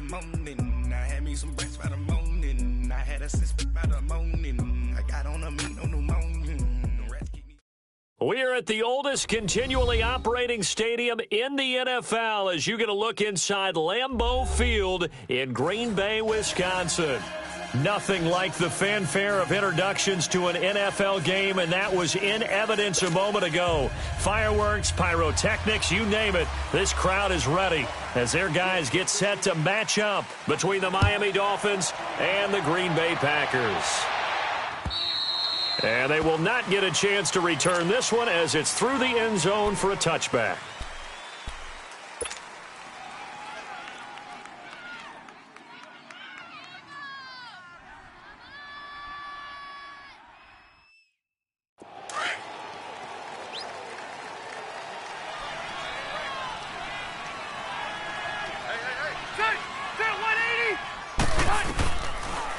morning. I had me some breakfast by the morning. I had a six by the morning. I got on a meat, no pneumonia. We are at the oldest continually operating stadium in the NFL as you get a look inside Lambeau Field in Green Bay, Wisconsin. Nothing like the fanfare of introductions to an NFL game, and that was in evidence a moment ago. Fireworks, pyrotechnics, you name it. This crowd is ready as their guys get set to match up between the Miami Dolphins and the Green Bay Packers. And they will not get a chance to return this one as it's through the end zone for a touchback.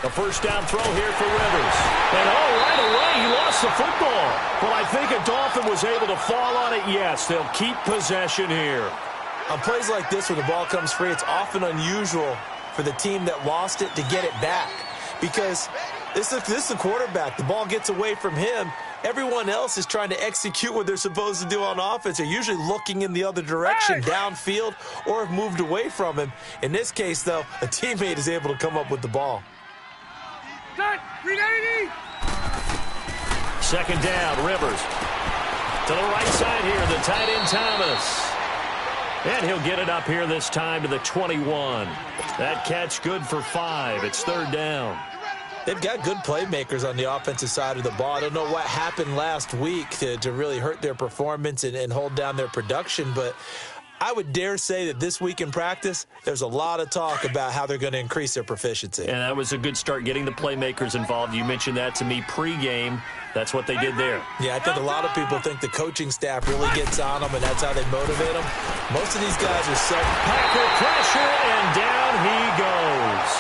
A first down throw here for Rivers. And right away he lost the football. Well, I think a Dolphin was able to fall on it. Yes, they'll keep possession here. On plays like this where the ball comes free, it's often unusual for the team that lost it to get it back. Because this is the quarterback. The ball gets away from him. Everyone else is trying to execute what they're supposed to do on offense. They're usually looking in the other direction, downfield, or have moved away from him. In this case, though, a teammate is able to come up with the ball. Second down, Rivers. To the right side here, the tight end Thomas. And he'll get it up here this time to the 21. That catch good for 5. It's third down. They've got good playmakers on the offensive side of the ball. I don't know what happened last week to really hurt their performance and hold down their production, but I would dare say that this week in practice, there's a lot of talk about how they're going to increase their proficiency. And that was a good start, getting the playmakers involved. You mentioned that to me pregame. That's what they did there. Yeah, I think a lot of people think the coaching staff really gets on them, and that's how they motivate them. Most of these guys are set. Packer pressure, and down he goes.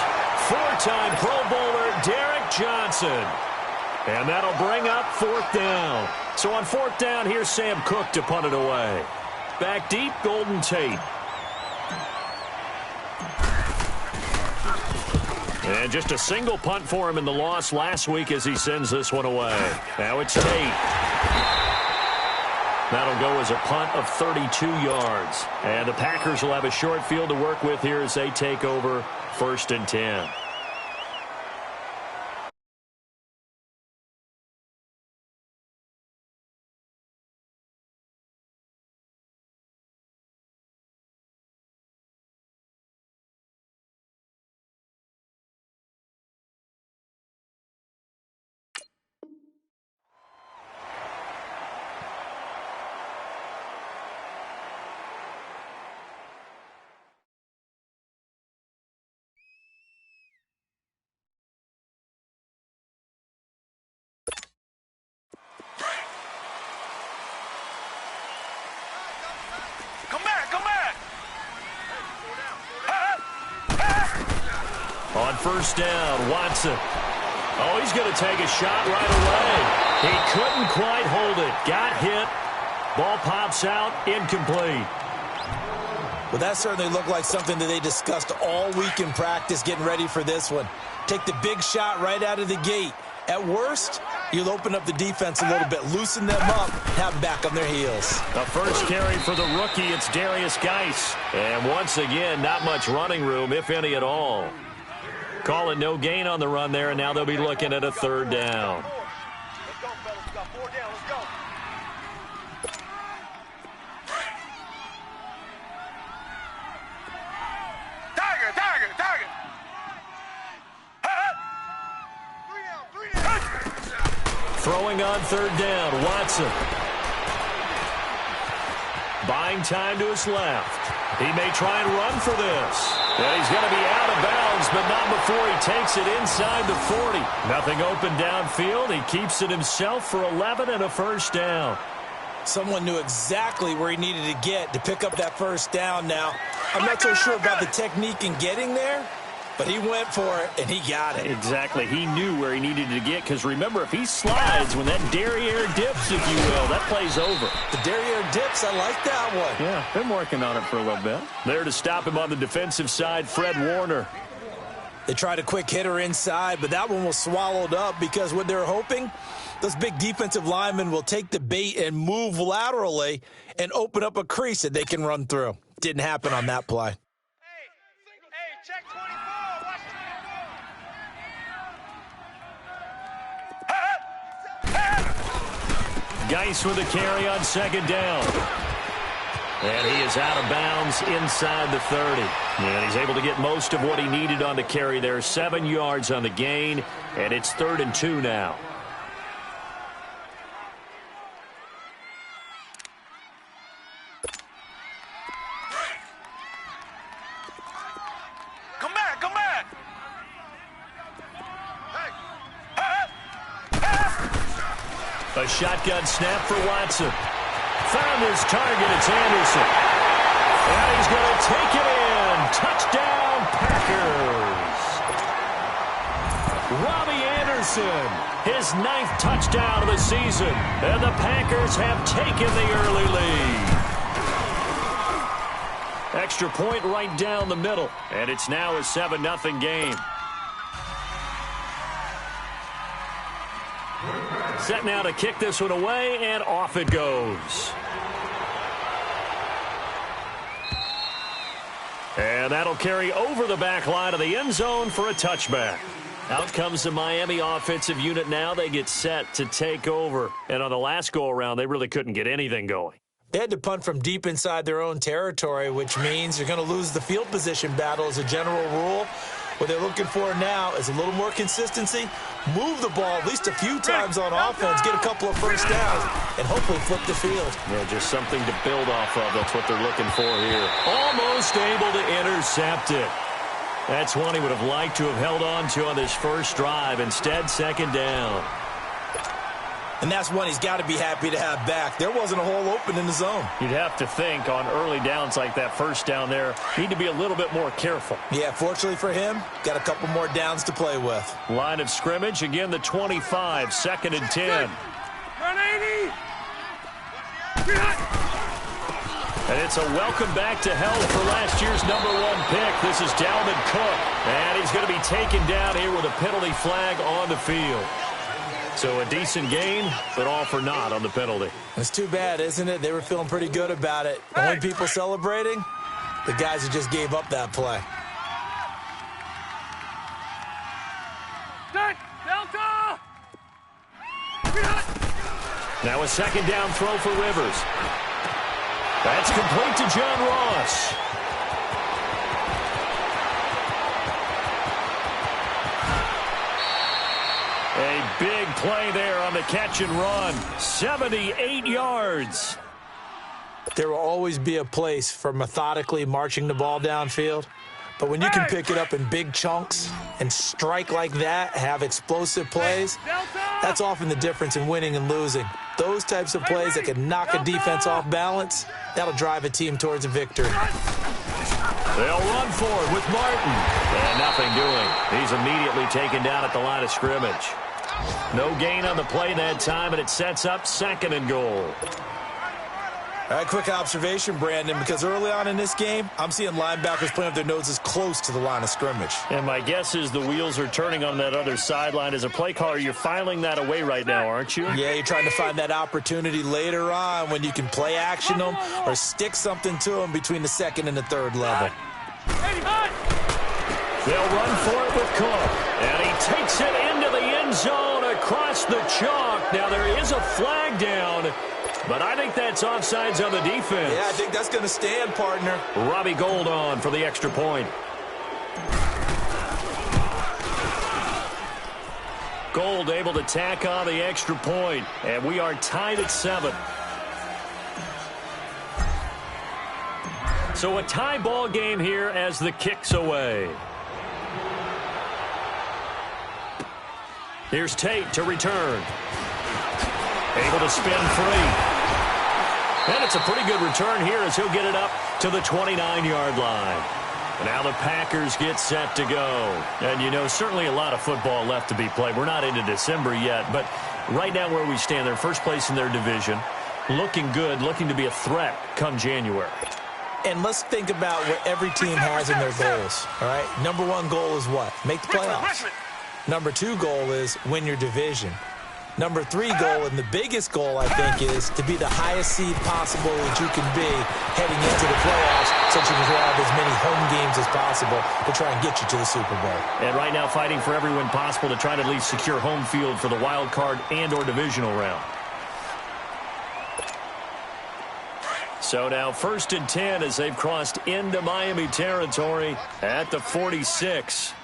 Four-time Pro Bowler Derek Johnson. And that'll bring up fourth down. So on fourth down, here's Sam Cook to punt it away. Back deep, Golden Tate. And just a single punt for him in the loss last week as he sends this one away. Now it's Tate. That'll go as a punt of 32 yards. And the Packers will have a short field to work with here as they take over first and 10. On first down, Watson. Oh, he's going to take a shot right away. He couldn't quite hold it. Got hit. Ball pops out, incomplete. Well, that certainly looked like something that they discussed all week in practice, getting ready for this one. Take the big shot right out of the gate. At worst, you'll open up the defense a little bit, loosen them up, have them back on their heels. The first carry for the rookie, it's Darius Geis. And once again, not much running room, if any at all. Call it no gain on the run there, and now they'll be looking at a third down. Let's go, fellas. We got 4 down. Let's go. Tiger. Throwing on third down, Watson. Buying time to his left. He may try and run for this. And he's going to be out of bounds, but not before he takes it inside the 40. Nothing open downfield. He keeps it himself for 11 and a first down. Someone knew exactly where he needed to get to pick up that first down now. I'm not so sure about the technique in getting there, But he went for it, and he got it. Exactly. He knew where he needed to get, because remember, if he slides when that derriere dips, if you will, that play's over. The derriere dips, I like that one. Yeah, been working on it for a little bit. There to stop him on the defensive side, Fred Warner. They tried a quick hitter inside, but that one was swallowed up because what they're hoping, those big defensive linemen will take the bait and move laterally and open up a crease that they can run through. Didn't happen on that play. Hey, check 24. Watch the Geis with the carry on second down. And he is out of bounds inside the 30. And he's able to get most of what he needed on the carry there. 7 yards on the gain, and it's 3rd and 2 now. Come back, come back. A shotgun snap for Watson. Found his target. It's Anderson. And he's going to take it in. Touchdown, Packers. Robbie Anderson, his 9th touchdown of the season. And the Packers have taken the early lead. Extra point right down the middle. And it's now a 7-0 game. Set now to kick this one away, and off it goes. And that'll carry over the back line of the end zone for a touchback. Out comes the Miami offensive unit now. They get set to take over. And on the last go-around, they really couldn't get anything going. They had to punt from deep inside their own territory, which means you're going to lose the field position battle as a general rule. What they're looking for now is a little more consistency, move the ball at least a few times on offense, get a couple of first downs, and hopefully flip the field. Yeah, just something to build off of. That's what they're looking for here. Almost able to intercept it. That's one he would have liked to have held on to on this first drive. Instead, second down. And that's one he's got to be happy to have back. There wasn't a hole open in the zone. You'd have to think on early downs like that first down there, need to be a little bit more careful. Yeah, fortunately for him, got a couple more downs to play with. Line of scrimmage, again the 25, 2nd and 10. Run 80. And it's a welcome back to health for last year's #1 pick. This is Dalvin Cook. And he's going to be taken down here with a penalty flag on the field. So a decent gain, but all for naught on the penalty. It's too bad, isn't it? They were feeling pretty good about it. Only people celebrating, the guys who just gave up that play. Delta! Now a second down throw for Rivers. That's complete to John Ross. A big play there on the catch and run. 78 yards. There will always be a place for methodically marching the ball downfield. But when you can pick it up in big chunks and strike like that, have explosive plays, that's often the difference in winning and losing. Those types of plays that can knock a defense off balance, that'll drive a team towards a victory. They'll run for it with Martin. And nothing doing. He's immediately taken down at the line of scrimmage. No gain on the play that time, and it sets up 2nd and goal. All right, quick observation, Brandon, because early on in this game, I'm seeing linebackers playing with their noses close to the line of scrimmage. And my guess is the wheels are turning on that other sideline. As a play caller, you're filing that away right now, aren't you? Yeah, you're trying to find that opportunity later on when you can play action them or stick something to them between the 2nd and the 3rd level. They'll run for it with Cook. And he takes it into the end zone across the chalk. Now, there is a flag down, but I think that's offsides on the defense. Yeah, I think that's going to stand, partner. Robbie Gould on for the extra point. Gould able to tack on the extra point, and we are tied at 7. So a tie ball game here as the kick's away. Here's Tate to return. Able to spin free. And it's a pretty good return here as he'll get it up to the 29-yard line. Now the Packers get set to go. And, you know, certainly a lot of football left to be played. We're not into December yet, but right now where we stand, they're first place in their division. Looking good, looking to be a threat come January. And let's think about what every team has in their goals, all right? Number one goal is what? Make the playoffs. Number two goal is win your division. Number three goal, and the biggest goal, I think, is to be the highest seed possible that you can be heading into the playoffs so that you can have as many home games as possible to try and get you to the Super Bowl. And right now fighting for every win possible to try to at least secure home field for the wild card and or divisional round. So now 1st and 10 as they've crossed into Miami territory at the 46.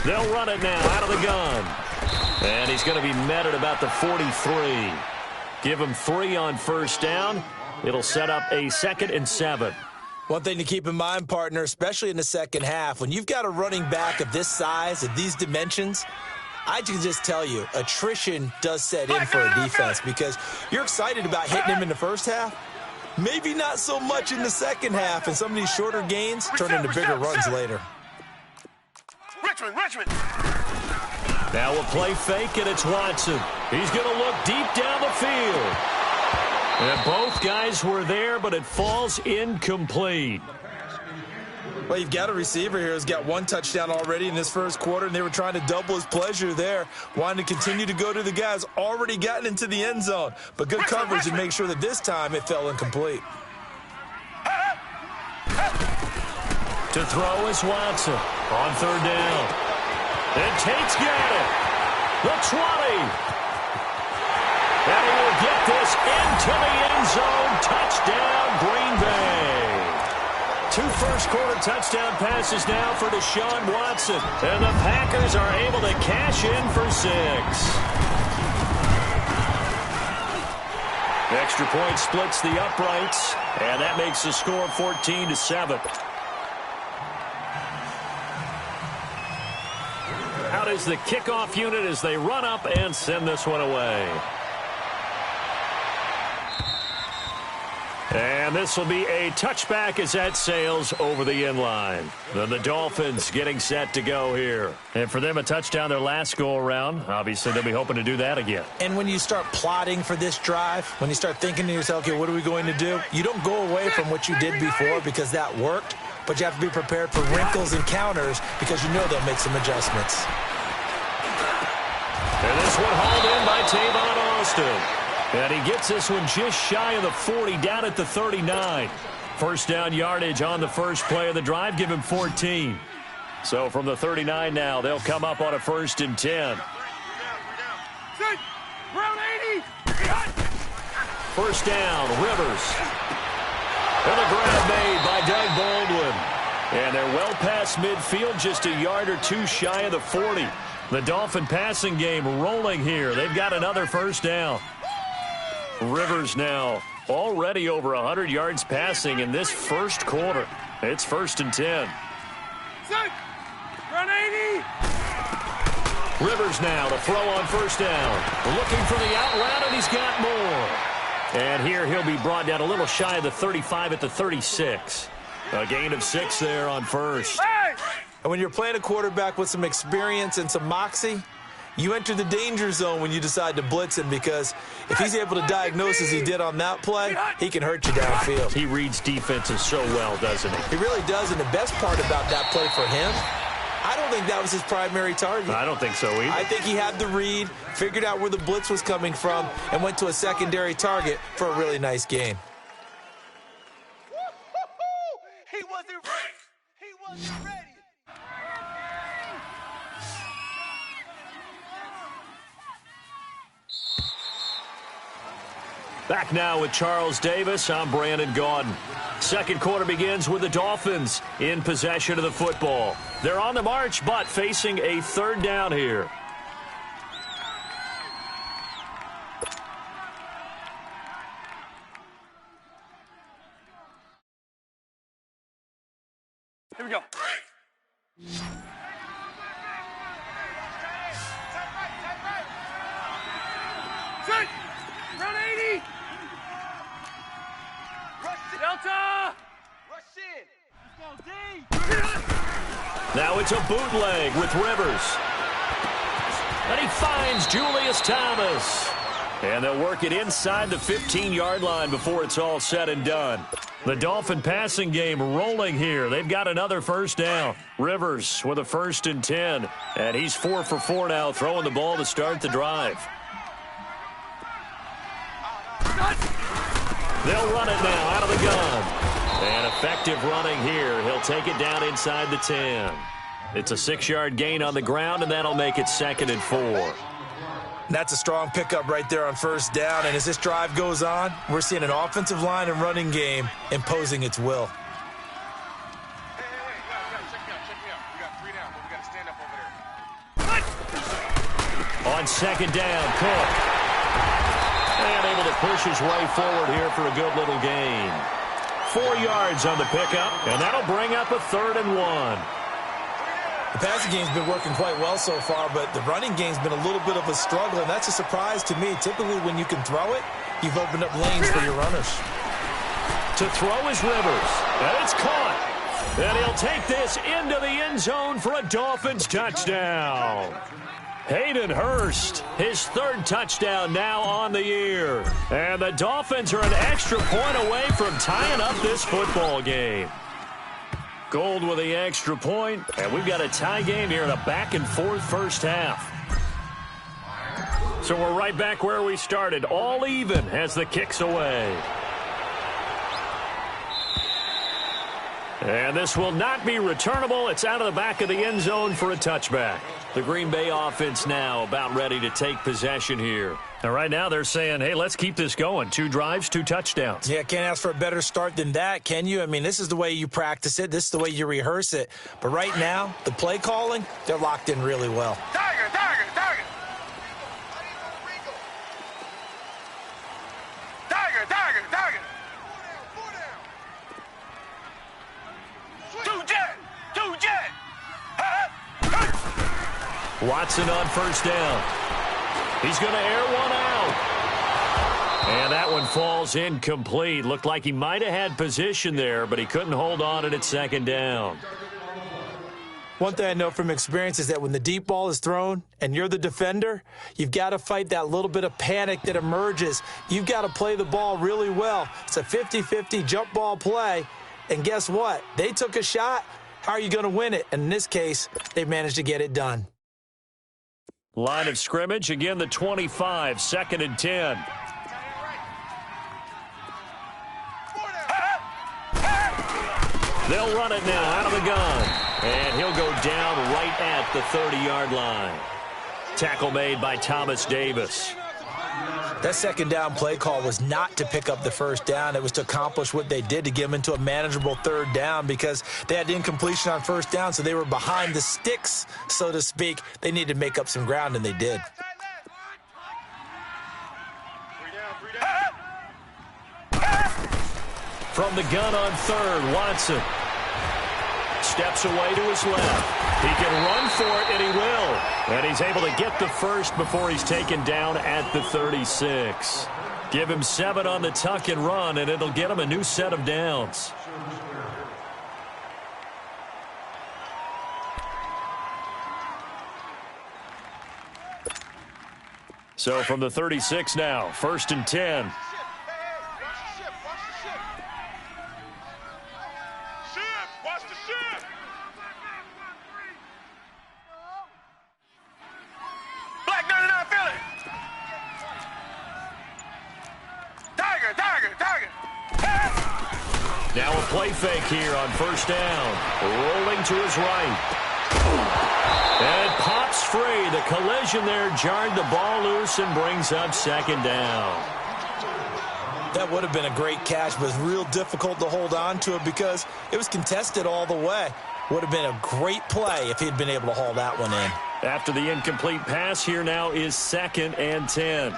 They'll run it now out of the gun. And he's going to be met at about the 43. Give him 3 on first down. It'll set up a 2nd and 7. One thing to keep in mind, partner, especially in the second half, when you've got a running back of this size, of these dimensions, I can just tell you, attrition does set in for a defense because you're excited about hitting him in the first half. Maybe not so much in the second half, and some of these shorter gains turn into bigger runs later. Richmond. Now we'll play fake, and it's Watson. He's going to look deep down the field. And both guys were there, but it falls incomplete. Well, you've got a receiver here who's got 1 touchdown already in this first quarter, and they were trying to double his pleasure there, wanting to continue to go to the guys already gotten into the end zone. But good coverage and make sure that this time it fell incomplete. To throw is Watson on 3rd down. And Tate's got it. The 20. And he will get this into the end zone. Touchdown, Green Bay. 2 first-quarter touchdown passes now for Deshaun Watson. And the Packers are able to cash in for 6. Extra point splits the uprights, and that makes the score 14-7. Out is the kickoff unit as they run up and send this one away. And this will be a touchback as that sails over the inline. Then the Dolphins getting set to go here. And for them, a touchdown their last go-around. Obviously, they'll be hoping to do that again. And when you start plotting for this drive, when you start thinking to yourself, okay, what are we going to do? You don't go away from what you did before because that worked, but you have to be prepared for wrinkles and counters because you know they'll make some adjustments. And this one hauled in by Tavon Austin. And he gets this one just shy of the 40, down at the 39. First down yardage on the first play of the drive, give him 14. So from the 39 now, they'll come up on a 1st and 10. First down, Rivers. And a grab made by Doug Baldwin. And they're well past midfield, just a yard or 2 shy of the 40. The Dolphin passing game rolling here. They've got another first down. Rivers now already over 100 yards passing in this first quarter. It's 1st and 10. Run 80. Rivers now to throw on first down. Looking for the out route, and he's got more. And here he'll be brought down a little shy of the 35 at the 36. A gain of 6 there on first. And when you're playing a quarterback with some experience and some moxie, you enter the danger zone when you decide to blitz him because if he's able to diagnose as he did on that play, he can hurt you downfield. He reads defenses so well, doesn't he? He really does, and the best part about that play for him, I don't think that was his primary target. I don't think so either. I think he had the read, figured out where the blitz was coming from, and went to a secondary target for a really nice gain. He wasn't ready. He wasn't ready. Back now with Charles Davis. I'm Brandon Gaudin. Second quarter begins with the Dolphins in possession of the football. They're on the march, but facing a 3rd down here. Here we go. Run 80. Rush Delta! Rush in! Let's go, D! Now it's a bootleg with Rivers. And he finds Julius Thomas. And they'll work it inside the 15-yard line before it's all said and done. The Dolphin passing game rolling here. They've got another first down. Rivers with a 1st and 10. And he's 4 for 4 now, throwing the ball to start the drive. They'll run it now out of the gun. And effective running here. He'll take it down inside the 10. It's a 6-yard gain on the ground, and that'll make it 2nd and 4. That's a strong pickup right there on first down. And as this drive goes on, we're seeing an offensive line and running game imposing its will. Hey, check me out. We got 3 down, but we got to stand up over there. On 2nd down, Cook. And able to push his way forward here for a good little gain. 4 yards on the pickup, and that'll bring up a 3rd and 1. The passing game's been working quite well so far, but the running game's been a little bit of a struggle, and that's a surprise to me. Typically, when you can throw it, you've opened up lanes for your runners. To throw is Rivers, and it's caught. And he'll take this into the end zone for a Dolphins touchdown. Hayden Hurst, his 3rd touchdown now on the year. And the Dolphins are an extra point away from tying up this football game. Gold with the extra point, and we've got a tie game here in a back-and-forth first half. So we're right back where we started, all even as the kick's away. And this will not be returnable. It's out of the back of the end zone for a touchback. The Green Bay offense now about ready to take possession here. And right now they're saying, hey, let's keep this going. 2 drives, 2 touchdowns. Yeah, can't ask for a better start than that, can you? I mean, this is the way you practice it. This is the way you rehearse it. But right now, the play calling, they're locked in really well. Tiger! Two jet! Watson on first down. He's going to air one out. And that one falls incomplete. Looked like he might have had position there, but he couldn't hold on and it's 2nd down. One thing I know from experience is that when the deep ball is thrown and you're the defender, you've got to fight that little bit of panic that emerges. You've got to play the ball really well. It's a 50-50 jump ball play. And guess what? They took a shot. How are you going to win it? And in this case, they managed to get it done. Line of scrimmage, again the 25, 2nd and 10. They'll run it now out of the gun. And he'll go down right at the 30-yard line. Tackle made by Thomas Davis. That 2nd down play call was not to pick up the first down. It was to accomplish what they did to get them into a manageable 3rd down because they had incompletion on first down, so they were behind the sticks, so to speak. They needed to make up some ground, and they did. From the gun on 3rd, Watson steps away to his left. He can run for it, and he will. And he's able to get the first before he's taken down at the 36. Give him 7 on the tuck and run, and it'll get him a new set of downs. So from the 36 now, 1st and 10. Now a play fake here on first down. Rolling to his right. And it pops free. The collision there jarred the ball loose and brings up 2nd down. That would have been a great catch, but it's real difficult to hold on to it because it was contested all the way. Would have been a great play if he'd been able to haul that one in. After the incomplete pass, here now is 2nd and 10.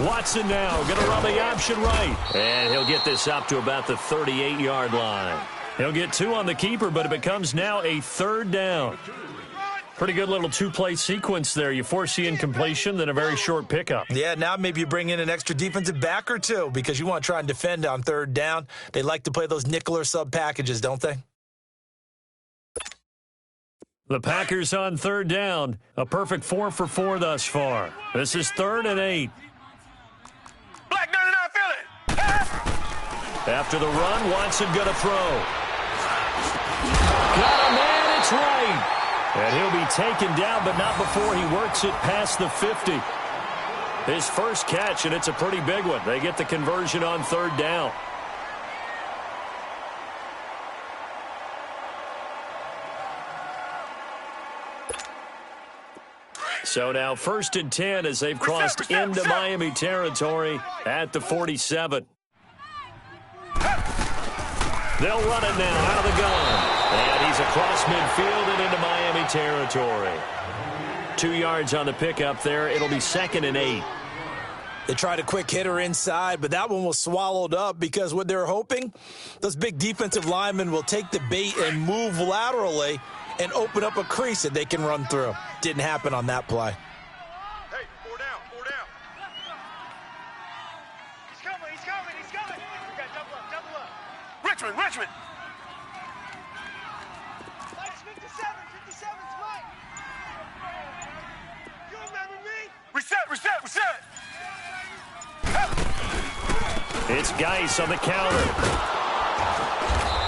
Watson now going to run the option right. And he'll get this up to about the 38-yard line. He'll get 2 on the keeper, but it becomes now a 3rd down. Pretty good little 2-play sequence there. You force the incompletion, then a very short pickup. Yeah, now maybe you bring in an extra defensive back or 2 because you want to try and defend on 3rd down. They like to play those nickel or sub packages, don't they? The Packers on 3rd down. A perfect 4 for 4 thus far. This is 3rd and 8. Black 99, feel it. After the run, Watson going to throw. Got a man, it's right. And he'll be taken down, but not before he works it past the 50. His first catch, and it's a pretty big one. They get the conversion on 3rd down. So now 1st and 10 as they've crossed into Miami territory at the 47. They'll run it now out of the gun. And he's across midfield and into Miami territory. 2 yards on the pickup there. It'll be 2nd and 8. They tried a quick hitter inside, but that one was swallowed up because what they're hoping, those big defensive linemen will take the bait and move laterally and open up a crease that they can run through. Didn't happen on that play. Hey, 4 down, 4 down. He's coming, he's coming, he's coming. We got double up, double up. Richmond, Richmond. 57's mine. You remember me? Reset, reset, reset. It's Geis on the counter.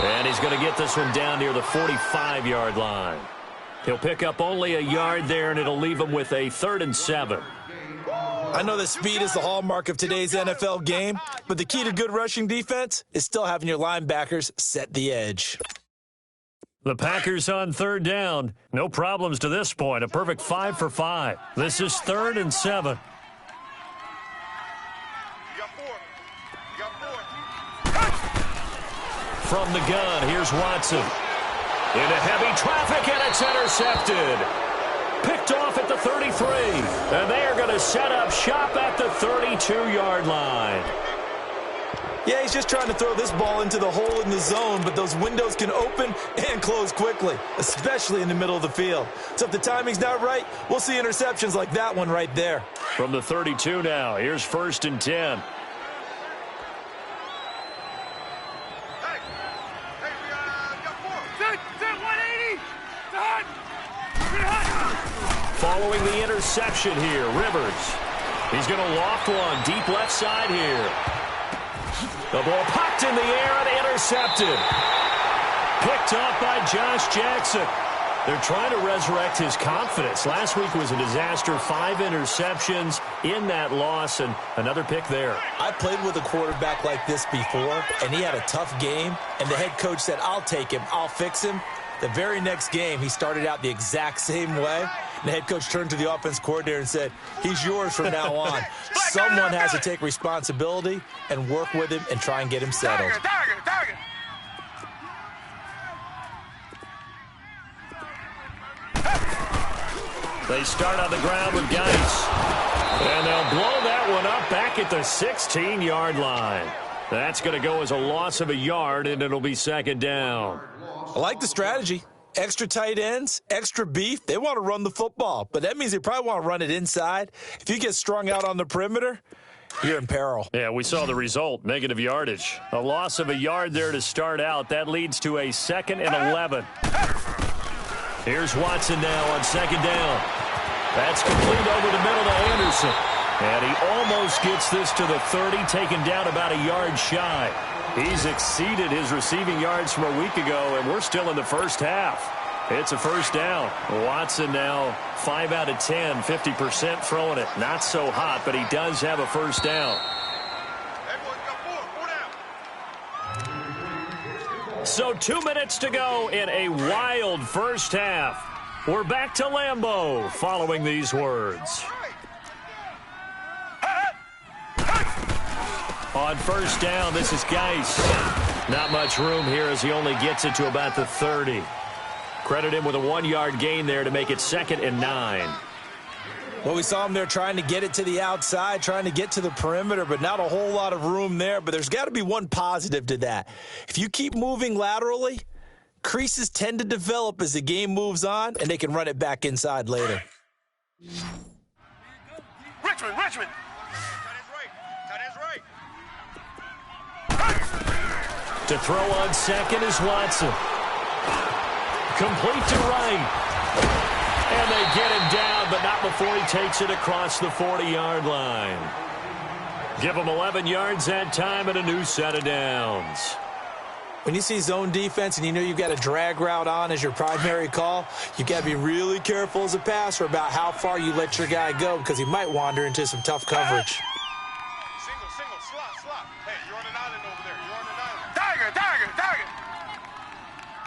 And he's going to get this one down near the 45-yard line. He'll pick up only a yard there, and it'll leave him with a 3rd and 7. I know that speed is the hallmark of today's NFL game, but the key to good rushing defense is still having your linebackers set the edge. The Packers on 3rd down. No problems to this point. A perfect 5 for 5. This is 3rd and 7. You got 4. You got 4. From the gun, here's Watson. Into heavy traffic, and it's intercepted. Picked off at the 33. And they are going to set up shop at the 32-yard line. Yeah, he's just trying to throw this ball into the hole in the zone, but those windows can open and close quickly, especially in the middle of the field. So if the timing's not right, we'll see interceptions like that one right there. From the 32 now, here's 1st and 10. Hey, we got 4. Sit, 180. Done. Following the interception here, Rivers. He's going to loft one deep left side here. The ball popped in the air and intercepted. Picked off by Josh Jackson. They're trying to resurrect his confidence. Last week was a disaster. 5 interceptions in that loss, and another pick there. I played with a quarterback like this before, and he had a tough game, and the head coach said, I'll take him, I'll fix him. The very next game, he started out the exact same way. And the head coach turned to the offense coordinator and said, he's yours from now on. Someone has to take responsibility and work with him and try and get him settled. Target. They start on the ground with Geis. And they'll blow that one up back at the 16-yard line. That's going to go as a loss of a yard, and it'll be 2nd down. I like the strategy. Extra tight ends, extra beef. They want to run the football, but that means they probably want to run it inside. If you get strung out on the perimeter, you're in peril. Yeah, we saw the result, negative yardage. A loss of a yard there to start out. That leads to a 2nd and 11. Here's Watson now on 2nd down. That's complete over the middle to Anderson. And he almost gets this to the 30, taken down about a yard shy. He's exceeded his receiving yards from a week ago, and we're still in the first half. It's a 1st down. Watson now 5 out of 10, 50% throwing it. Not so hot, but he does have a 1st down. Everyone got 4 down. So 2 minutes to go in a wild first half. We're back to Lambeau following these words. On 1st down, this is Geis. Not much room here as he only gets it to about the 30. Credit him with a 1-yard gain there to make it 2nd and 9. Well, we saw him there trying to get it to the outside, trying to get to the perimeter, but not a whole lot of room there. But there's got to be one positive to that. If you keep moving laterally, creases tend to develop as the game moves on, and they can run it back inside later. Richmond! Tight ends right. To throw on second is Watson. Complete to right. And they get him down, but not before he takes it across the 40-yard line. Give him 11 yards that time and a new set of downs. When you see zone defense and you know you've got a drag route on as your primary call, you've got to be really careful as a passer about how far you let your guy go because he might wander into some tough coverage. Single, slot. Hey, you're on an island over there. You're on an island. Tiger.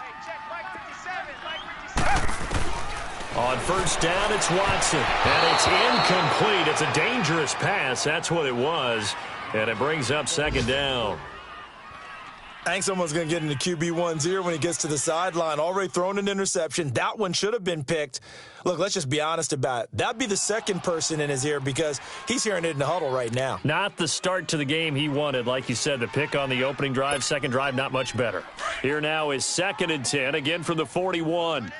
Hey, check Mike 57. On first down, it's Watson. And it's incomplete. It's a dangerous pass. That's what it was. And it brings up second down. I think someone's going to get into QB1-0 when he gets to the sideline. Already thrown an interception. That one should have been picked. Look, let's just be honest about it. That'd be the second person in his ear because he's hearing it in the huddle right now. Not the start to the game he wanted. Like you said, the pick on the opening drive, second drive, not much better. Here now is 2nd and 10, again from the 41.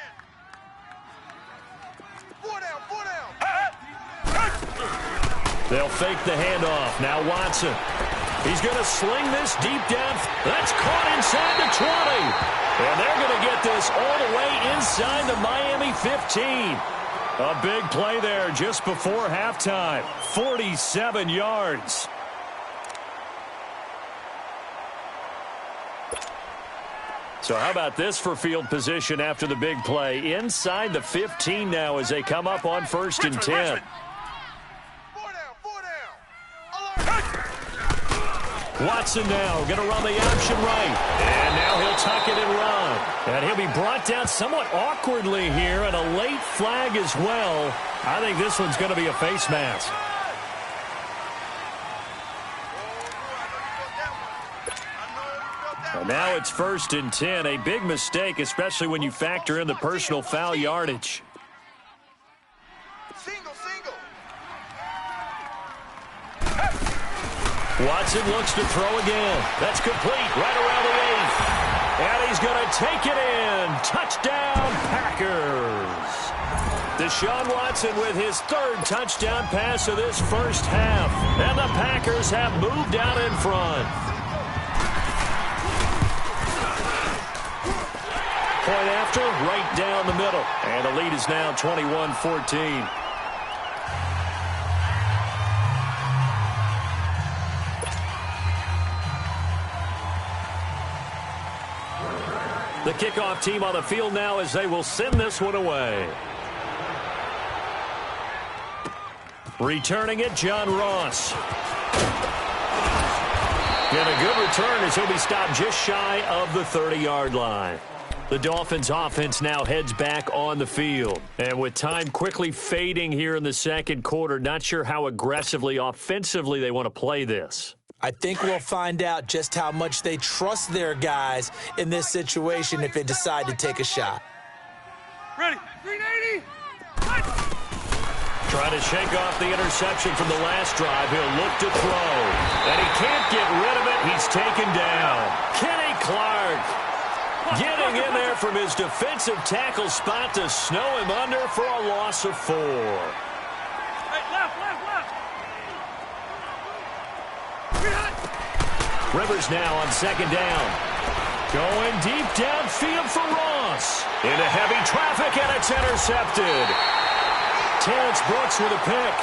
Four down. They'll fake the handoff. Now Watson. He's going to sling this deep depth. That's caught inside the 20. And they're going to get this all the way inside the Miami 15. A big play there just before halftime. 47 yards. So how about this for field position after the big play? Inside the 15 now as they come up on 1st and 10. Watson now going to run the option right. And now he'll tuck it and run. And he'll be brought down somewhat awkwardly here, and a late flag as well. I think this one's going to be a face mask. And now it's 1st and 10. A big mistake, especially when you factor in the personal foul yardage. Watson looks to throw again. That's complete right around the 8. And he's going to take it in. Touchdown, Packers. Deshaun Watson with his 3rd touchdown pass of this first half. And the Packers have moved out in front. Point after, right down the middle. And the lead is now 21-14. The kickoff team on the field now as they will send this one away. Returning it, John Ross. And a good return as he'll be stopped just shy of the 30-yard line. The Dolphins offense now heads back on the field. And with time quickly fading here in the second quarter, not sure how aggressively, offensively they want to play this. I think we'll find out just how much they trust their guys in this situation if they decide to take a shot. Ready. 380. Trying to shake off the interception from the last drive. He'll look to throw. And he can't get rid of it. He's taken down. Kenny Clark getting in there from his defensive tackle spot to snow him under for a loss of 4. Hey, left. Rivers now on 2nd down. Going deep downfield for Ross. Into heavy traffic, and it's intercepted. Terrence Brooks with a pick.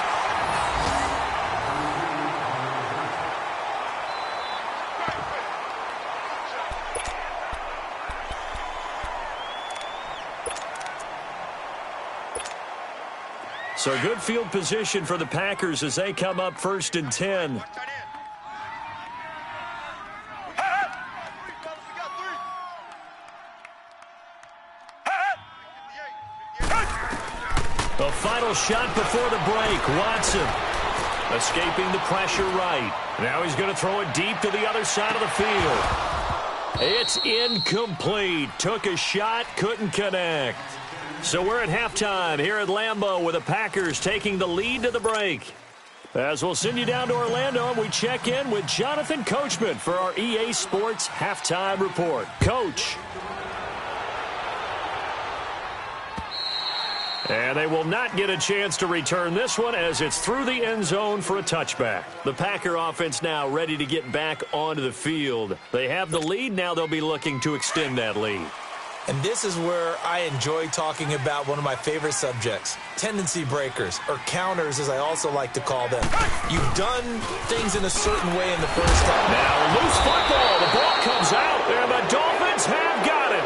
So good field position for the Packers as they come up 1st and 10. The final shot before the break. Watson escaping the pressure right. Now he's going to throw it deep to the other side of the field. It's incomplete. Took a shot, couldn't connect. So we're at halftime here at Lambeau with the Packers taking the lead to the break. As we'll send you down to Orlando, and we check in with Jonathan Coachman for our EA Sports Halftime Report. Coach. And they will not get a chance to return this one as it's through the end zone for a touchback. The Packer offense now ready to get back onto the field. They have the lead. Now they'll be looking to extend that lead. And this is where I enjoy talking about one of my favorite subjects, tendency breakers, or counters as I also like to call them. You've done things in a certain way in the first half. Now loose football. The ball comes out, and the Dolphins have got it.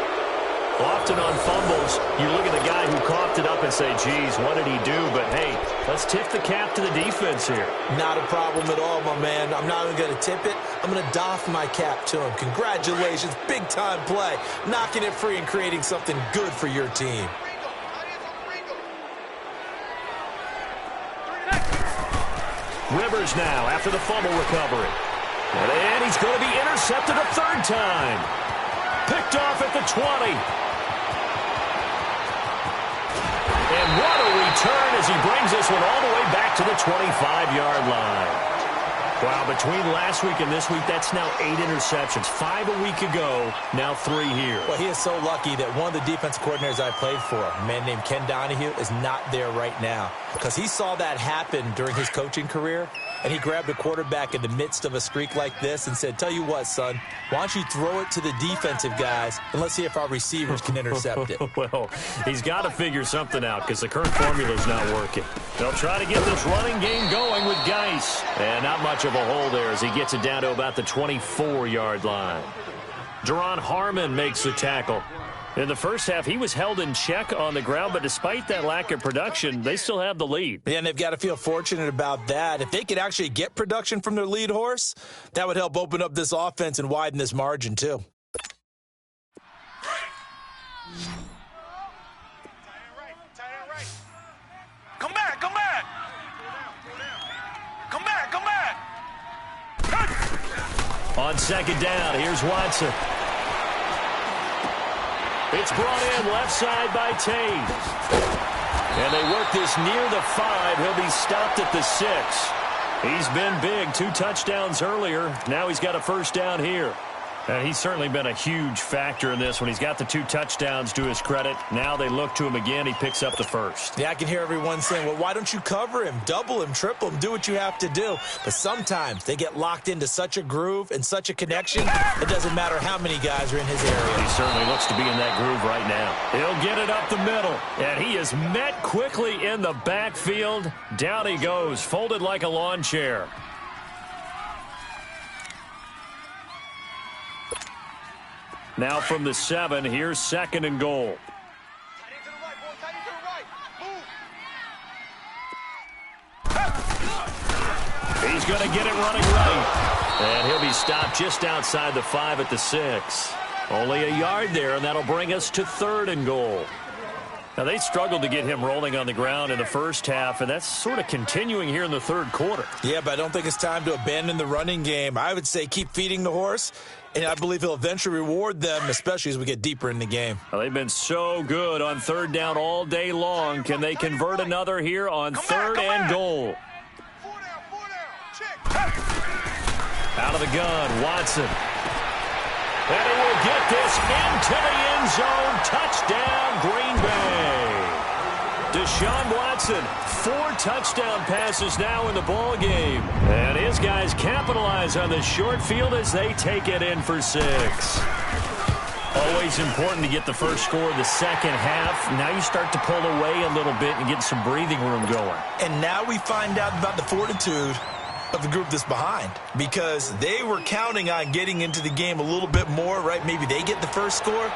Often on fumbles, you look at the guy who coughed it up and say, geez, what did he do? But, hey, let's tip the cap to the defense here. Not a problem at all, my man. I'm not even going to tip it. I'm going to doff my cap to him. Congratulations. Big-time play. Knocking it free and creating something good for your team. Rivers now after the fumble recovery. And he's going to be intercepted a third time. Picked off at the 20. And what a return as he brings this one all the way back to the 25-yard line. Wow, between last week and this week, that's now 8 interceptions. 5 a week ago, now 3 here. Well, he is so lucky that one of the defense coordinators I played for, a man named Ken Donahue, is not there right now. Because he saw that happen during his coaching career, and he grabbed a quarterback in the midst of a streak like this and said, tell you what, son, why don't you throw it to the defensive guys, and let's see if our receivers can intercept it. Well, he's got to figure something out because the current formula is not working. They'll try to get this running game going with Geis. And not much of a hole there as he gets it down to about the 24-yard line. Deron Harmon makes the tackle. In the first half, he was held in check on the ground, but despite that lack of production, they still have the lead. Yeah, and they've got to feel fortunate about that. If they could actually get production from their lead horse, that would help open up this offense and widen this margin, too. Come back, come back. Come back, come back. On second down, here's Watson. It's brought in left side by Tate. And they work this near the 5. He'll be stopped at the 6. He's been big. 2 touchdowns earlier. Now he's got a first down here. And he's certainly been a huge factor in this one. He's got the 2 touchdowns to his credit. Now they look to him again. He picks up the first. Yeah, I can hear everyone saying, well, why don't you cover him, double him, triple him, do what you have to do. But sometimes they get locked into such a groove and such a connection, it doesn't matter how many guys are in his area. He certainly looks to be in that groove right now. He'll get it up the middle. And he is met quickly in the backfield. Down he goes, folded like a lawn chair. Now from the 7, here's second and goal. He's going to get it running right. And he'll be stopped just outside the 5 at the 6. Only a yard there, and that'll bring us to third and goal. Now, they struggled to get him rolling on the ground in the first half, and that's sort of continuing here in the third quarter. Yeah, but I don't think it's time to abandon the running game. I would say keep feeding the horse, and I believe he'll eventually reward them, especially as we get deeper in the game. Well, they've been so good on third down all day long. Can they convert another here on third and goal? 4 down, check. Out of the gun, Watson. And he will get this into the end zone. Touchdown, Green Bay. Deshaun Watson, 4 touchdown passes now in the ball game. And his guys capitalize on the short field as they take it in for 6. Always important to get the first score of the second half. Now you start to pull away a little bit and get some breathing room going. And now we find out about the fortitude of the group that's behind, because they were counting on getting into the game a little bit more, right? Maybe they get the first score.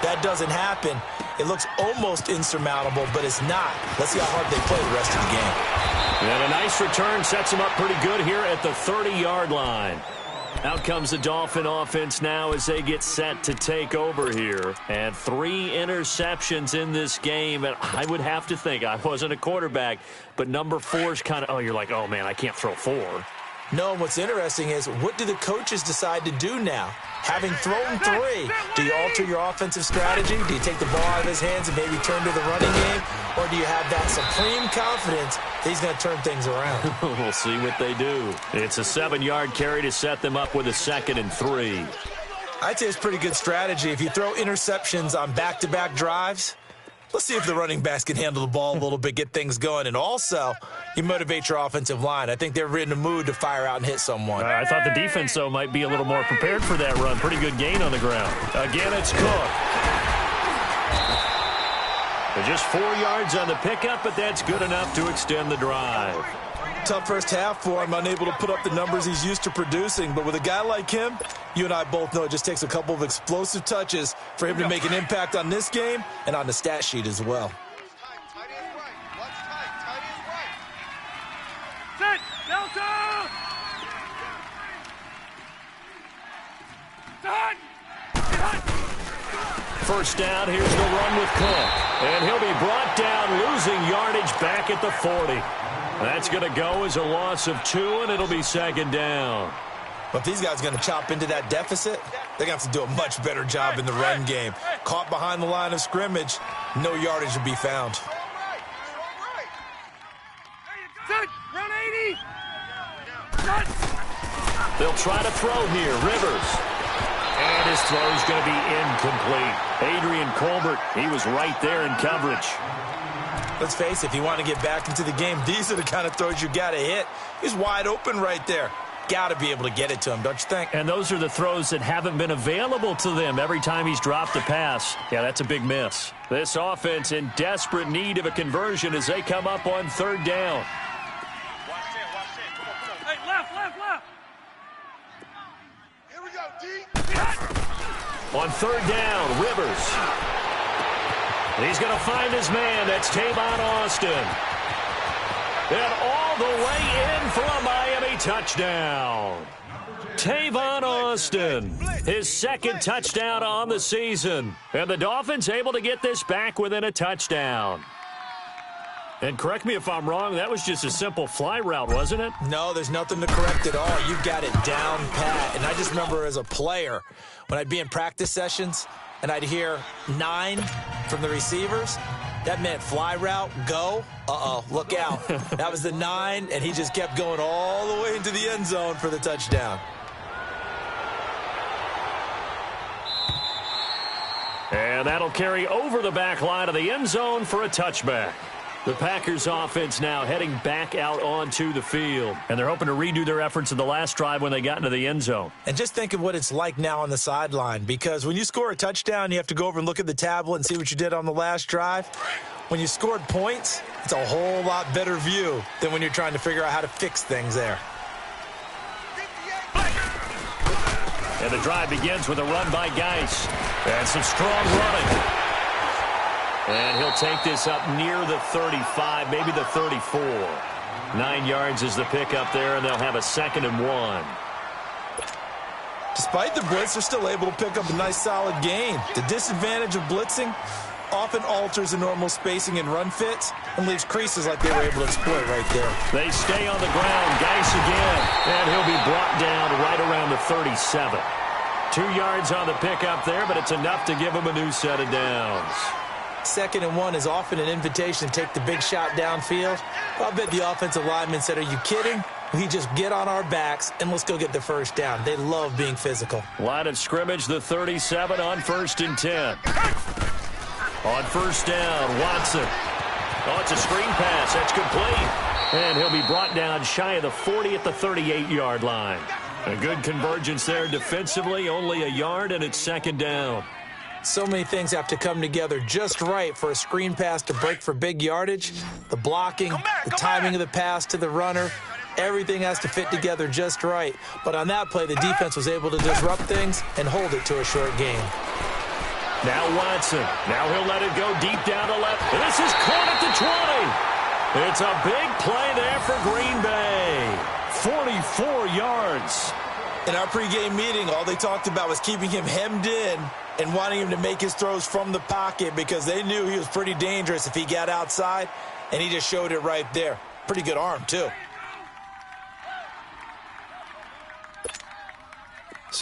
That doesn't happen. It looks almost insurmountable, but it's not. Let's see how hard they play the rest of the game. And a nice return sets them up pretty good here at the 30-yard line. Out comes the Dolphin offense now as they get set to take over here. And 3 interceptions in this game. And I would have to think, I wasn't a quarterback, but number 4 is kind of, oh, you're like, oh, man, I can't throw 4. No, what's interesting is, what do the coaches decide to do now? Having thrown 3, do you alter your offensive strategy? Do you take the ball out of his hands and maybe turn to the running game? Or do you have that supreme confidence that he's going to turn things around? We'll see what they do. It's a 7-yard carry to set them up with a 2nd and 3. I'd say it's pretty good strategy. If you throw interceptions on back-to-back drives, let's see if the running backs can handle the ball a little bit, get things going. And also, you motivate your offensive line. I think they're in the mood to fire out and hit someone. I thought the defense, though, might be a little more prepared for that run. Pretty good gain on the ground. Again, it's Cook. Just 4 yards on the pickup, but that's good enough to extend the drive. Tough first half for him, unable to put up the numbers he's used to producing. But with a guy like him, you and I both know it just takes a couple of explosive touches for him to make an impact on this game and on the stat sheet as well. Set, Delta! First down, here's the run with Cook. And he'll be brought down, losing yardage back at the 40. That's going to go as a loss of 2, and it'll be 2nd down. But if these guys are going to chop into that deficit, they're going to have to do a much better job in the run game. Caught behind the line of scrimmage, no yardage to be found. Set, run 80! They'll try to throw here. Rivers. And his throw's going to be incomplete. Adrian Colbert, he was right there in coverage. Let's face it, if you want to get back into the game, these are the kind of throws you got to hit. He's wide open right there. Got to be able to get it to him, don't you think? And those are the throws that haven't been available to them every time he's dropped a pass. Yeah, that's a big miss. This offense in desperate need of a conversion as they come up on 3rd down. Watch that. Come on. Hey, left. Here we go, D. On 3rd down, Rivers. He's going to find his man. That's Tavon Austin. And all the way in for a Miami touchdown. Tavon Austin, his 2nd touchdown on the season. And the Dolphins able to get this back within a touchdown. And correct me if I'm wrong, that was just a simple fly route, wasn't it? No, there's nothing to correct at all. You've got it down pat. And I just remember as a player, when I'd be in practice sessions and I'd hear 9 from the receivers, that meant fly route, go. Uh-oh, look out. That was the 9, and he just kept going all the way into the end zone for the touchdown. And that'll carry over the back line of the end zone for a touchback. The Packers offense now heading back out onto the field. And they're hoping to redo their efforts in the last drive when they got into the end zone. And just think of what it's like now on the sideline, because when you score a touchdown, you have to go over and look at the tablet and see what you did on the last drive. When you scored points, it's a whole lot better view than when you're trying to figure out how to fix things there. And the drive begins with a run by Geis. And some strong running. And he'll take this up near the 35, maybe the 34. 9 yards is the pickup there, and they'll have a 2nd and 1. Despite the blitz, they're still able to pick up a nice, solid gain. The disadvantage of blitzing often alters the normal spacing and run fits and leaves creases like they were able to exploit right there. They stay on the ground. Geis again. And he'll be brought down right around the 37. 2 yards on the pickup there, but it's enough to give him a new set of downs. 2nd and 1 is often an invitation to take the big shot downfield. I bet the offensive lineman said, are you kidding? We just get on our backs and let's go get the first down. They love being physical. Line of scrimmage, the 37 on 1st and 10. On 1st down, Watson. Oh, it's a screen pass. That's complete. And he'll be brought down shy of the 40 at the 38-yard line. A good convergence there defensively, only a yard, and it's 2nd down. So many things have to come together just right for a screen pass to break for big yardage. The blocking, the timing of the pass to the runner, everything has to fit together just right. But on that play, the defense was able to disrupt things and hold it to a short gain. Now Watson. Now he'll let it go deep down to left. This is caught at the 20. It's a big play there for Green Bay. 44 yards. In our pregame meeting, all they talked about was keeping him hemmed in and wanting him to make his throws from the pocket because they knew he was pretty dangerous if he got outside, and he just showed it right there. Pretty good arm, too.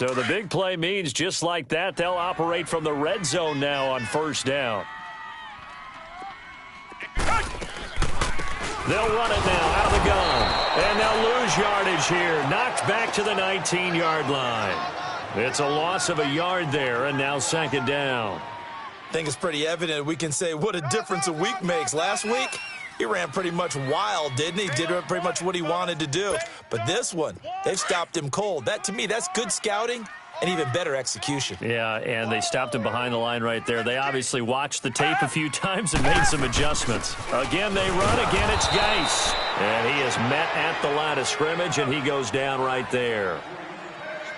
So the big play means just like that, they'll operate from the red zone now on first down. They'll run it now out of the gun. And they'll lose yardage here. Knocked back to the 19-yard line. It's a loss of a yard there, and now second down. I think it's pretty evident. We can say what a difference a week makes. Last week, he ran pretty much wild, didn't he? Did pretty much what he wanted to do. But this one, they've stopped him cold. That, to me, that's good scouting and even better execution. Yeah, and they stopped him behind the line right there. They obviously watched the tape a few times and made some adjustments. Again, they run. Again, it's Geis. And he is met at the line of scrimmage, and he goes down right there.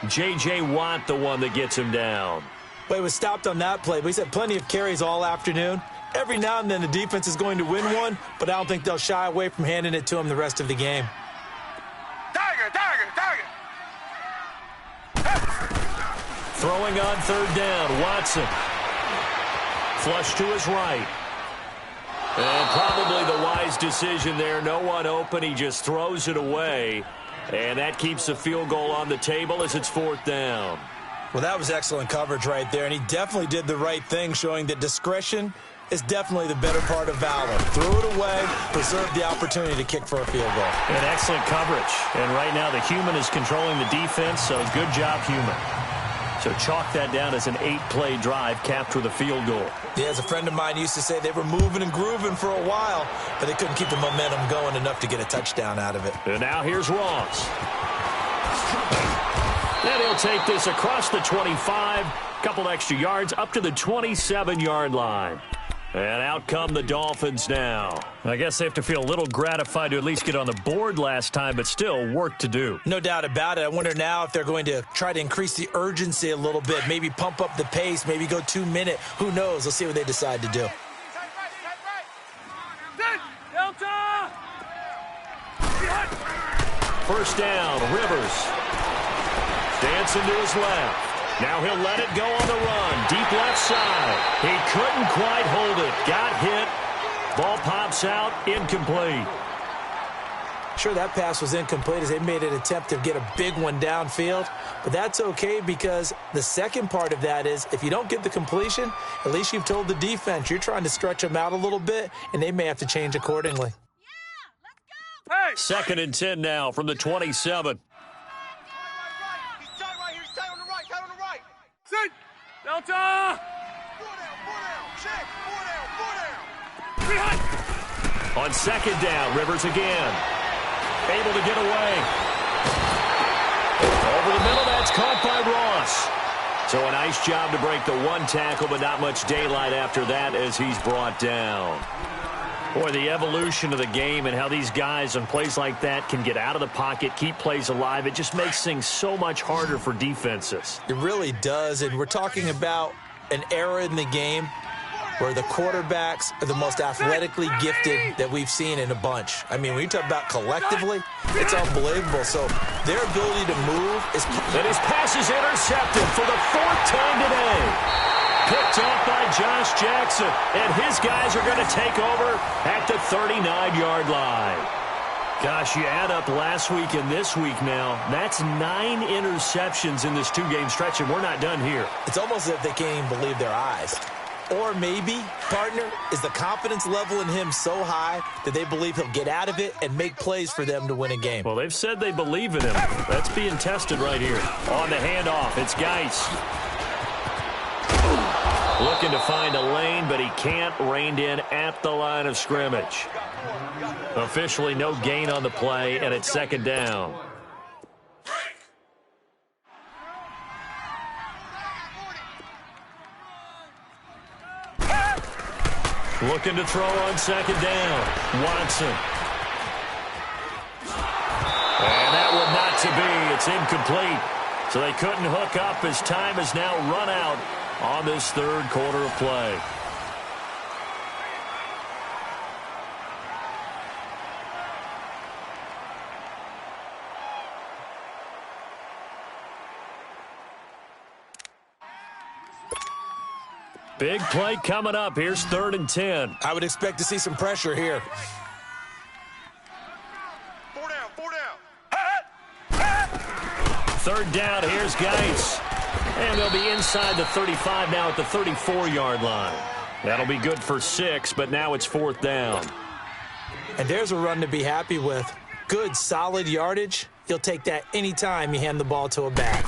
J.J. Watt, the one that gets him down. But he was stopped on that play. But he's had plenty of carries all afternoon. Every now and then the defense is going to win one, but I don't think they'll shy away from handing it to him the rest of the game. Throwing on third down, Watson. Flush to his right. And probably the wise decision there. No one open. He just throws it away. And that keeps the field goal on the table as it's fourth down. Well, that was excellent coverage right there, and he definitely did the right thing, showing that discretion is definitely the better part of valor. Threw it away, preserved the opportunity to kick for a field goal. And excellent coverage. And right now the human is controlling the defense, so good job, human. So chalk that down as an 8-play drive capped with a field goal. Yeah, as a friend of mine used to say, they were moving and grooving for a while, but they couldn't keep the momentum going enough to get a touchdown out of it. And now here's Ross. And he'll take this across the 25, couple extra yards up to the 27-yard line. And out come the Dolphins now. I guess they have to feel a little gratified to at least get on the board last time, but still work to do. No doubt about it. I wonder now if they're going to try to increase the urgency a little bit, maybe pump up the pace, maybe go 2 minute. Who knows? Let's see what they decide to do. First down, Rivers. Dancing to his left. Now he'll let it go on the run. Deep left side. He couldn't quite hold it. Got hit. Ball pops out. Incomplete. Sure, that pass was incomplete as they made an attempt to get a big one downfield. But that's okay because the second part of that is if you don't get the completion, at least you've told the defense you're trying to stretch them out a little bit, and they may have to change accordingly. Hey. Second and 10 now from the 27. Delta! On second down, Rivers again. Able to get away. Over the middle, that's caught by Ross. So a nice job to break the one tackle, but not much daylight after that as he's brought down. Boy, the evolution of the game and how these guys on plays like that can get out of the pocket, keep plays alive, it just makes things so much harder for defenses. It really does, and we're talking about an era in the game where the quarterbacks are the most athletically gifted that we've seen in a bunch. I mean, when you talk about collectively, it's unbelievable. So their ability to move is... And his pass is intercepted for the fourth time today. Picked off by Josh Jackson, and his guys are going to take over at the 39-yard line. Gosh, you add up last week and this week now, that's 9 interceptions in this 2-game stretch, and we're not done here. It's almost as if they can't even believe their eyes. Or maybe, partner, is the confidence level in him so high that they believe he'll get out of it and make plays for them to win a game. Well, they've said they believe in him. That's being tested right here. On the handoff, it's Geis. Looking to find a lane, but he can't. Reined in at the line of scrimmage. Officially no gain on the play, and it's second down. Looking to throw on second down. Watson. And that one not to be. It's incomplete. So they couldn't hook up as time has now run out on this third quarter of play. Big play coming up. Here's 3rd and 10. I would expect to see some pressure here. 4 down, 4 down. Third down, here's Geis. And they'll be inside the 35 now at the 34-yard line. That'll be good for 6, but now it's 4th down. And there's a run to be happy with. Good, solid yardage. You'll take that anytime you hand the ball to a back.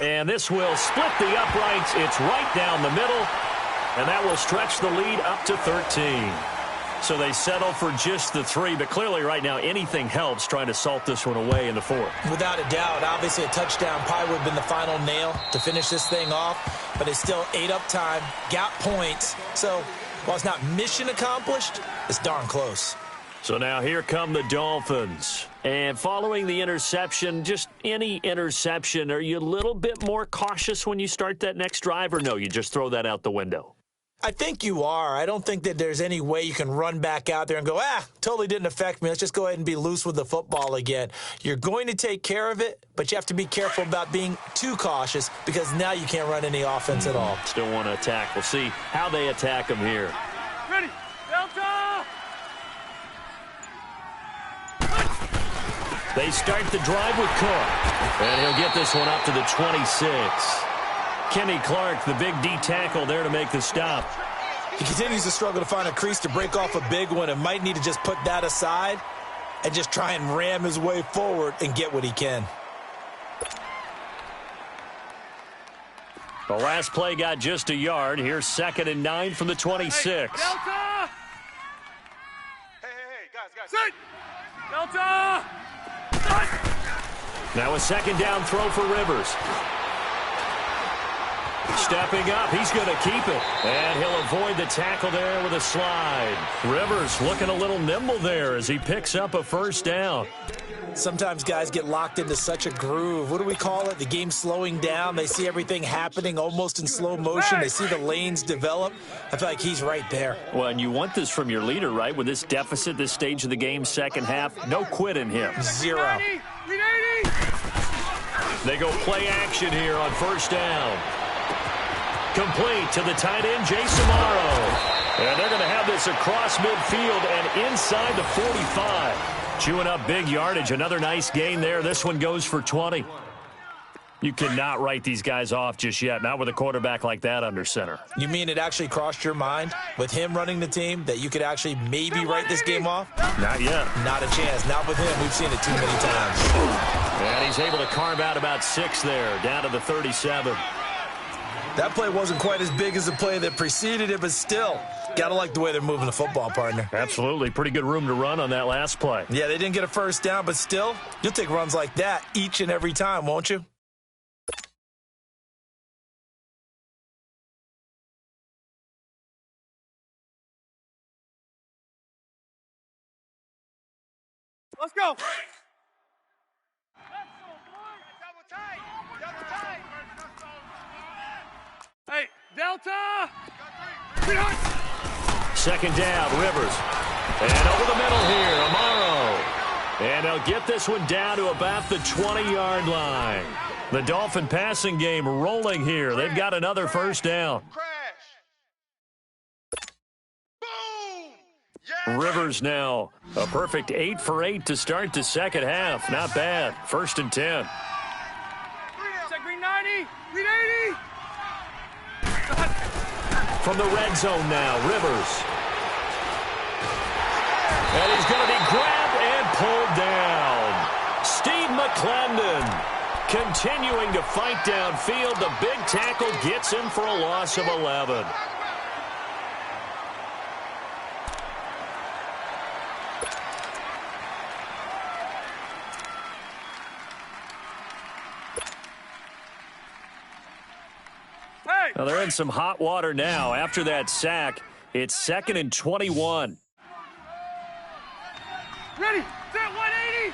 And this will split the uprights. It's right down the middle. And that will stretch the lead up to 13. So they settle for just the 3, but clearly right now anything helps trying to salt this one away in the 4th. Without a doubt, obviously a touchdown probably would have been the final nail to finish this thing off, but it's still ate up time, got points. So while it's not mission accomplished, it's darn close. So now here come the Dolphins. And following the interception, just any interception, are you a little bit more cautious when you start that next drive, or no, you just throw that out the window? I think you are. I don't think that there's any way you can run back out there and go, totally didn't affect me. Let's just go ahead and be loose with the football again. You're going to take care of it, but you have to be careful about being too cautious because now you can't run any offense at all. Still want to attack. We'll see how they attack them here. Ready, Delta! They start the drive with Cook, and he'll get this one up to the 26. Kenny Clark, the big D tackle there to make the stop. He continues to struggle to find a crease to break off a big one and might need to just put that aside and just try and ram his way forward and get what he can. The last play got just a yard. Here's 2nd and 9 from the 26. Hey, Delta! Hey, guys. Sit! Delta! Now a 2nd down throw for Rivers. Stepping up, he's going to keep it. And he'll avoid the tackle there with a slide. Rivers looking a little nimble there as he picks up a 1st down. Sometimes guys get locked into such a groove. What do we call it? The game slowing down. They see everything happening almost in slow motion. They see the lanes develop. I feel like he's right there. Well, and you want this from your leader, right? With this deficit, this stage of the game, second half, no quit in him. 0. They go play action here on 1st down. Complete to the tight end, Jason Morrow. And they're going to have this across midfield and inside the 45. Chewing up big yardage. Another nice gain there. This one goes for 20. You cannot write these guys off just yet, not with a quarterback like that under center. You mean it actually crossed your mind with him running the team that you could actually maybe write this game off? Not yet. Not a chance. Not with him. We've seen it too many times. And he's able to carve out about 6 there, down to the 37. That play wasn't quite as big as the play that preceded it, but still, got to like the way they're moving the football, partner. Absolutely. Pretty good room to run on that last play. Yeah, they didn't get a 1st down, but still, you'll take runs like that each and every time, won't you? Let's go. Hey, Delta! 2nd down, Rivers. And over the middle here, Amaro. And they'll get this one down to about the 20-yard line. The Dolphin passing game rolling here. They've got another 1st down. Rivers now a perfect 8 for 8 to start the second half. Not bad. 1st and 10. Check green 90. Green 80. From the red zone now, Rivers. And he's going to be grabbed and pulled down. Steve McClendon continuing to fight downfield. The big tackle gets him for a loss of 11. Well, they're in some hot water now. After that sack, it's 2nd and 21. Ready, set 180.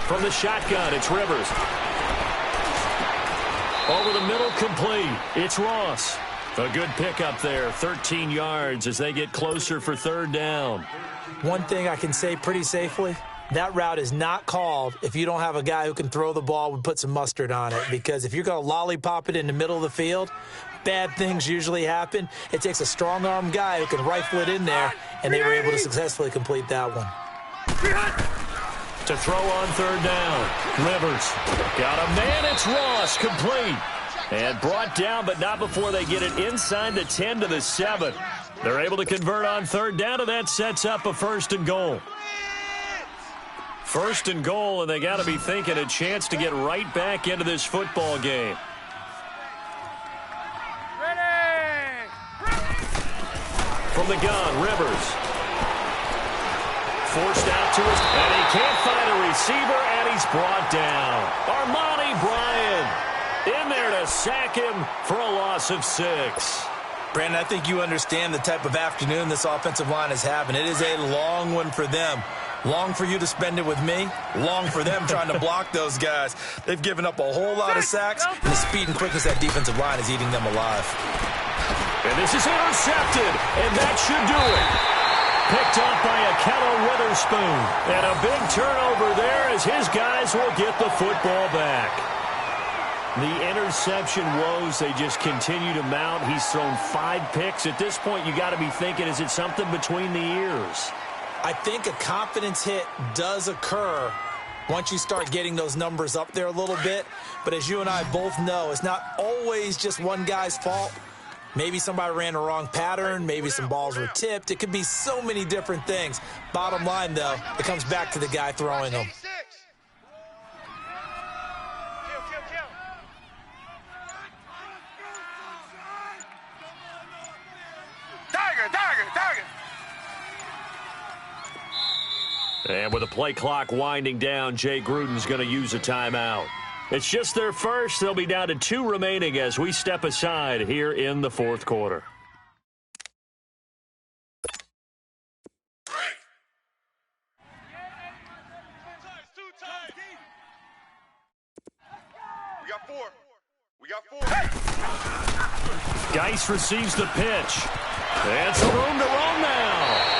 From the shotgun, it's Rivers. Over the middle, complete. It's Ross. A good pickup there, 13 yards as they get closer for 3rd down. One thing I can say pretty safely, that route is not called if you don't have a guy who can throw the ball and put some mustard on it. Because if you're going to lollipop it in the middle of the field, bad things usually happen. It takes a strong-arm guy who can rifle it in there, and they were able to successfully complete that one. To throw on third down. Rivers got a man. It's Ross, complete. And brought down, but not before they get it inside the 10 to the 7. They're able to convert on third down, and that sets up a 1st and goal. 1st and goal, and they got to be thinking a chance to get right back into this football game. Ready! From the gun, Rivers. Forced out to us, and he can't find a receiver, and he's brought down. Armani Bryant in there to sack him for a loss of 6. Brandon, I think you understand the type of afternoon this offensive line is having. It is a long one for them. Long for you to spend it with me. Long for them trying to block those guys. They've given up a whole lot of sacks, and the speed and quickness of that defensive line is eating them alive. And this is intercepted, and that should do it. Picked off by Akello Witherspoon. And a big turnover there as his guys will get the football back. The interception woes, they just continue to mount. He's thrown 5 picks. At this point, you got to be thinking, is it something between the ears? I think a confidence hit does occur once you start getting those numbers up there a little bit. But as you and I both know, it's not always just one guy's fault. Maybe somebody ran the wrong pattern. Maybe some balls were tipped. It could be so many different things. Bottom line, though, it comes back to the guy throwing them. And with the play clock winding down, Jay Gruden's going to use a timeout. It's just their first. They'll be down to 2 remaining as we step aside here in the 4th quarter. We got 4. Geis receives the pitch. And some room to roam now.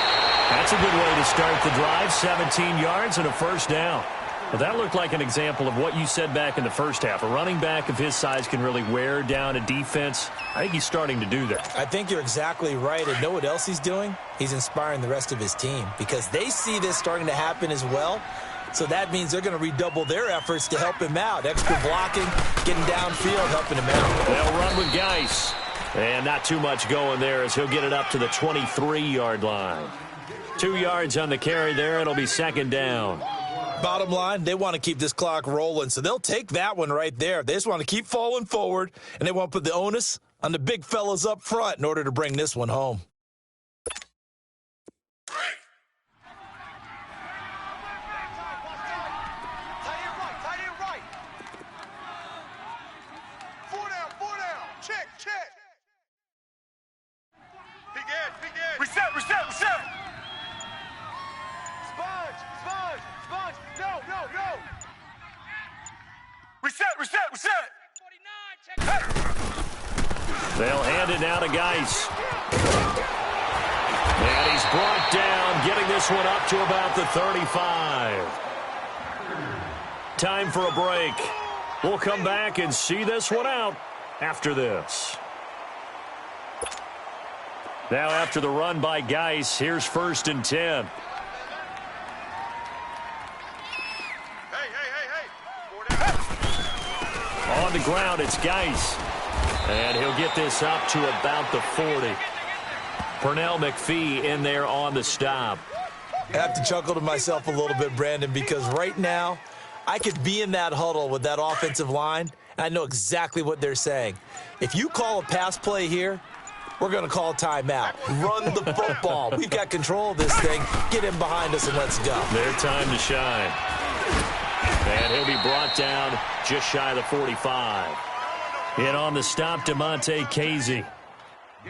That's a good way to start the drive. 17 yards and a 1st down. Well, that looked like an example of what you said back in the first half. A running back of his size can really wear down a defense. I think he's starting to do that. I think you're exactly right. And know what else he's doing? He's inspiring the rest of his team because they see this starting to happen as well. So that means they're going to redouble their efforts to help him out. Extra blocking, getting downfield, helping him out. They'll run with Geis. And not too much going there as he'll get it up to the 23-yard line. 2 yards on the carry there. It'll be 2nd down. Bottom line, they want to keep this clock rolling, so they'll take that one right there. They just want to keep falling forward, and they want to put the onus on the big fellas up front in order to bring this one home. Reset. Sponge. No. Reset. They'll hand it now to Geis. And he's brought down, getting this one up to about the 35. Time for a break. We'll come back and see this one out after this. Now after the run by Geis, here's 1st and 10. Hey. On the ground, it's Geis. And he'll get this up to about the 40. Pernell McPhee in there on the stop. I have to chuckle to myself a little bit, Brandon, because right now I could be in that huddle with that offensive line, and I know exactly what they're saying. If you call a pass play here, we're going to call timeout. Run the football. We've got control of this thing. Get him behind us and let's go. Their time to shine. And he'll be brought down just shy of the 45. In on the stop, DeMonte Casey.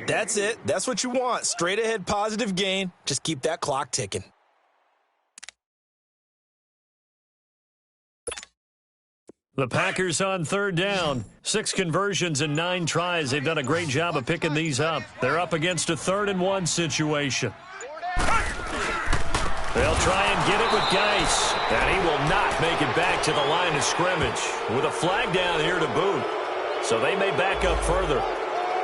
That's it. That's what you want. Straight ahead positive gain. Just keep that clock ticking. The Packers on 3rd down. 6 conversions and 9 tries. They've done a great job of picking these up. They're up against a 3rd and 1 situation. They'll try and get it with Geis, and he will not make it back to the line of scrimmage with a flag down here to boot. So they may back up further.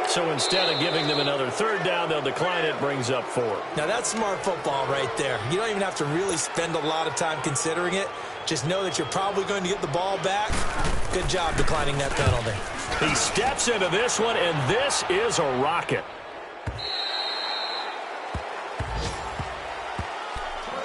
So instead of giving them another third down, they'll decline it, brings up 4. Now that's smart football right there. You don't even have to really spend a lot of time considering it. Just know that you're probably going to get the ball back. Good job declining that penalty. He steps into this one, and this is a rocket.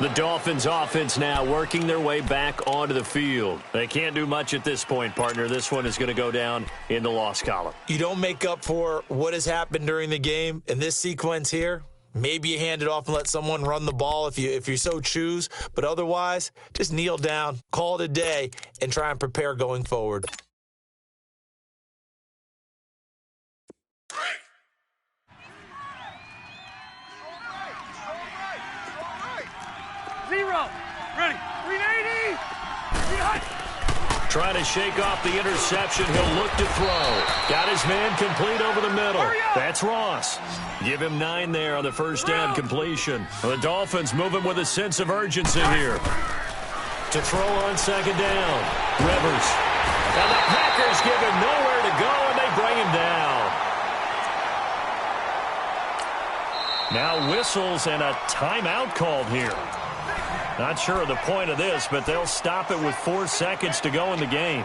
The Dolphins offense now working their way back onto the field. They can't do much at this point, partner. This one is going to go down in the loss column. You don't make up for what has happened during the game in this sequence here. Maybe you hand it off and let someone run the ball if you so choose. But otherwise, just kneel down, call it a day, and try and prepare going forward. Zero. Ready. 380. Trying to shake off the interception. He'll look to throw. Got his man complete over the middle. That's Ross. Give him 9 there on the first down completion. The Dolphins moving with a sense of urgency here. To throw on second down. Rivers. And the Packers give him nowhere to go, and they bring him down. Now whistles and a timeout called here. Not sure of the point of this, but they'll stop it with 4 seconds to go in the game.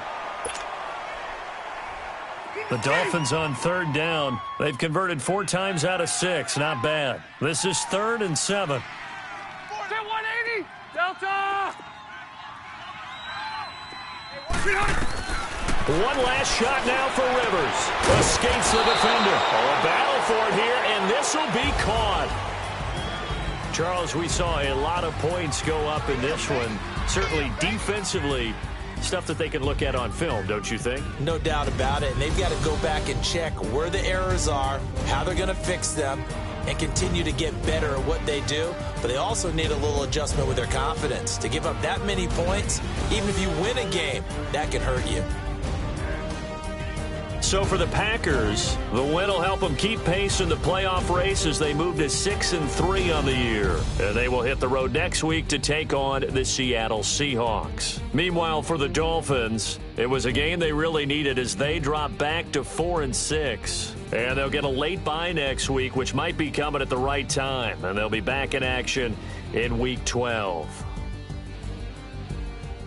The Dolphins on third down. They've converted 4 times out of 6. Not bad. This is 3rd and 7. 180. Delta. One last shot now for Rivers. Escapes the defender. Oh, a battle for it here, and this will be caught. Charles, we saw a lot of points go up in this one. Certainly defensively, stuff that they can look at on film, don't you think? No doubt about it. And they've got to go back and check where the errors are, how they're going to fix them, and continue to get better at what they do. But they also need a little adjustment with their confidence. To give up that many points, even if you win a game, that can hurt you. So for the Packers, the win will help them keep pace in the playoff race as they move to 6-3 on the year. And they will hit the road next week to take on the Seattle Seahawks. Meanwhile, for the Dolphins, it was a game they really needed as they drop back to 4-6. And they'll get a late bye next week, which might be coming at the right time. And they'll be back in action in Week 12.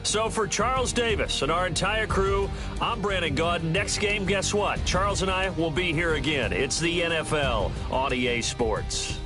So for Charles Davis and our entire crew, I'm Brandon Gaudin. Next game, guess what? Charles and I will be here again. It's the NFL on EA Sports.